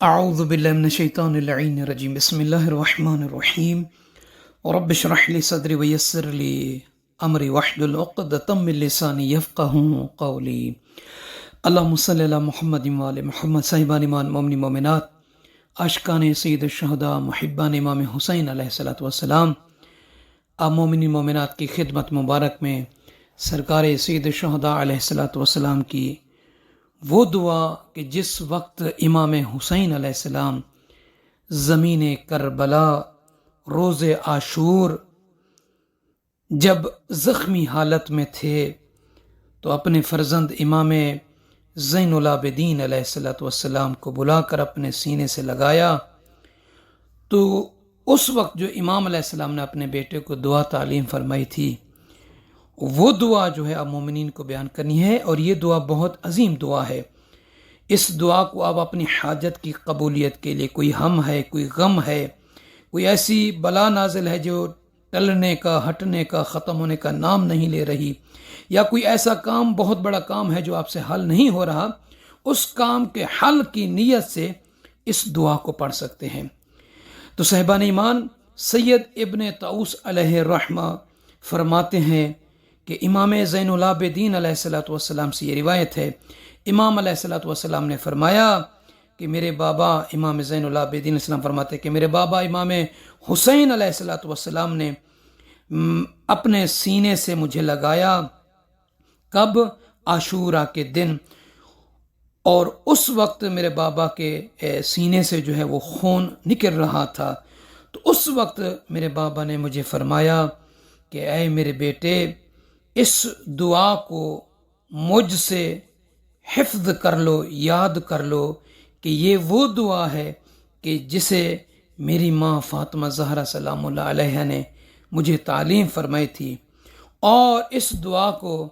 اعوذ باللہ من الشیطان اللعین الرجیم بسم اللہ الرحمن الرحیم رب اشرح لی صدری ویسر لی امری واحلل عقدۃ من لسانی یفقہوا قولی اللہم صلی علی محمد وعلی محمد صاحبان ایمان مومنین مومنات عاشقان سید الشہداء محبان امام حسین علیہ السلام آپ مومنین مومنات کی خدمت مبارک میں سرکار سید الشہداء علیہ السلام کی وہ دعا کہ جس وقت امام حسین علیہ السلام زمین کربلا روز عاشور جب زخمی حالت میں تھے تو اپنے فرزند امام زین العابدین علیہ السلام کو بلا کر اپنے سینے سے لگایا، تو اس وقت جو امام علیہ السلام نے اپنے بیٹے کو دعا تعلیم فرمائی تھی، وہ دعا جو ہے اب مومنین کو بیان کرنی ہے، اور یہ دعا بہت عظیم دعا ہے۔ اس دعا کو آپ اپنی حاجت کی قبولیت کے لیے، کوئی ہم ہے، کوئی غم ہے، کوئی ایسی بلا نازل ہے جو ٹلنے کا، ہٹنے کا، ختم ہونے کا نام نہیں لے رہی، یا کوئی ایسا کام، بہت بڑا کام ہے جو آپ سے حل نہیں ہو رہا، اس کام کے حل کی نیت سے اس دعا کو پڑھ سکتے ہیں۔ تو صاحبان ایمان، سید ابن طاؤس علیہ الرحمہ فرماتے ہیں کہ امام زین العابدین علیہ السلام سے یہ روایت ہے، امام علیہ السلام نے فرمایا کہ میرے بابا امام زین العابدین علیہ السلام فرماتے کہ میرے بابا امام حسین علیہ السلام نے اپنے سینے سے مجھے لگایا، کب؟ عاشورہ کے دن، اور اس وقت میرے بابا کے سینے سے جو ہے وہ خون نکل رہا تھا۔ تو اس وقت میرے بابا نے مجھے فرمایا کہ اے میرے بیٹے، اس دعا کو مجھ سے حفظ کر لو، یاد کر لو کہ یہ وہ دعا ہے کہ جسے میری ماں فاطمہ زہرا سلام اللہ علیہ نے مجھے تعلیم فرمائی تھی، اور اس دعا کو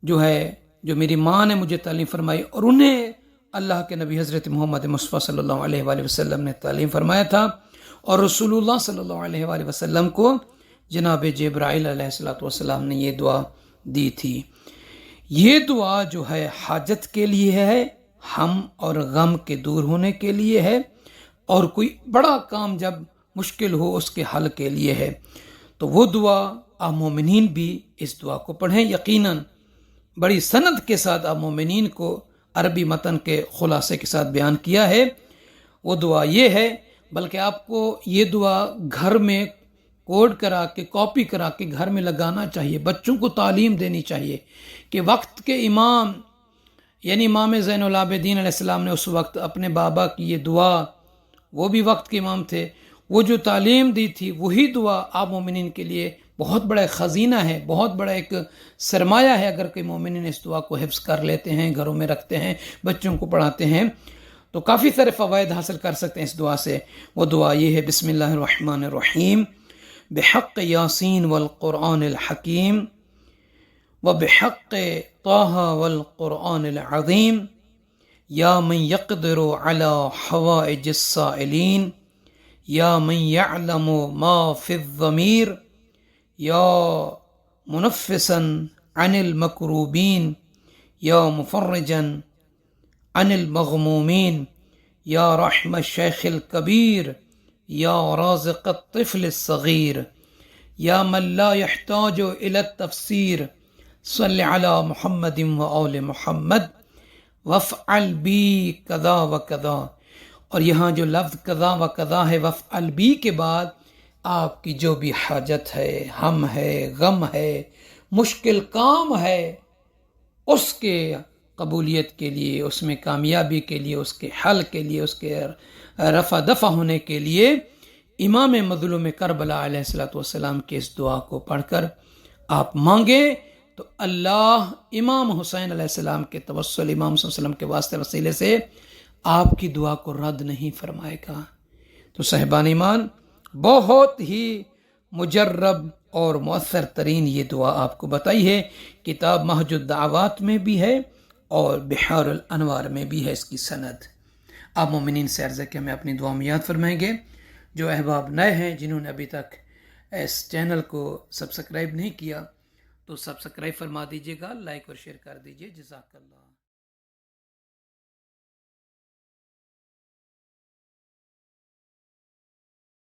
جو میری ماں نے مجھے تعلیم فرمائی، اور انہیں اللہ کے نبی حضرت محمد مصطفیٰ صلی اللہ علیہ وآلہ وسلم نے تعلیم فرمایا تھا، اور رسول اللہ صلی اللہ علیہ وآلہ وسلم کو جناب جبرائیل علیہ السلام نے یہ دعا دی تھی۔ یہ دعا جو ہے حاجت کے لیے ہے، ہم اور غم کے دور ہونے کے لیے ہے، اور کوئی بڑا کام جب مشکل ہو اس کے حل کے لیے ہے۔ تو وہ دعا آپ مومنین بھی اس دعا کو پڑھیں، یقیناً بڑی سند کے ساتھ آپ مومنین کو عربی متن کے خلاصے کے ساتھ بیان کیا ہے۔ وہ دعا یہ ہے، بلکہ آپ کو یہ دعا گھر میں کوڈ کرا کے، کاپی کرا کے گھر میں لگانا چاہیے، بچوں کو تعلیم دینی چاہیے کہ وقت کے امام یعنی امام زین العابدین علیہ السلام نے اس وقت اپنے بابا کی یہ دعا، وہ بھی وقت کے امام تھے، وہ جو تعلیم دی تھی وہی دعا آپ مومنین کے لیے بہت بڑا ایک خزینہ ہے، بہت بڑا ایک سرمایہ ہے۔ اگر کوئی مومنین اس دعا کو حفظ کر لیتے ہیں، گھروں میں رکھتے ہیں، بچوں کو پڑھاتے ہیں، تو کافی سارے فوائد حاصل کر سکتے ہیں اس دعا سے۔ وہ دعا یہ ہے، بسم اللہ الرحمن الرحیم، بحق یاسین والقرآن الحکیم وبحق طہ والقرآن العظیم، یا من یقدر علی حوائج السائلین، یا من یعلم ما فی الضمیر، یا منفسا عن المکروبین، یا مفرجا عن المغمومین، یا رحم الشیخ الکبیر، یا رازق الطفل الصغیر، یا من لا يحتاج الى التفسیر، صلی علی محمد وآل محمد، وفعل بی کذا و کذا۔ اور یہاں جو لفظ کذا و کذا ہے، وفعل بی کے بعد آپ کی جو بھی حاجت ہے، ہم ہے، غم ہے، مشکل کام ہے، اس کے قبولیت کے لیے، اس میں کامیابی کے لیے، اس کے حل کے لیے، اس کے رفع دفع ہونے کے لیے امام مظلوم کربلا علیہ السلام کی اس دعا کو پڑھ کر آپ مانگیں، تو اللہ امام حسین علیہ السلام کے توسل، امام صلی اللہ علیہ وسلم کے واسطے وسیلے سے آپ کی دعا کو رد نہیں فرمائے گا۔ تو صاحبان ایمان، بہت ہی مجرب اور مؤثر ترین یہ دعا آپ کو بتائی ہے، کتاب محج الدعوات میں بھی ہے اور بحار الانوار میں بھی ہے اس کی سند۔ آپ مومنین سے عرض ہے کہ ہمیں اپنی دعا میں یاد فرمائیں گے۔ جو احباب نئے ہیں، جنہوں نے ابھی تک اس چینل کو سبسکرائب نہیں کیا، تو سبسکرائب فرما دیجیے گا، لائک اور شیئر کر دیجیے۔ جزاک اللہ۔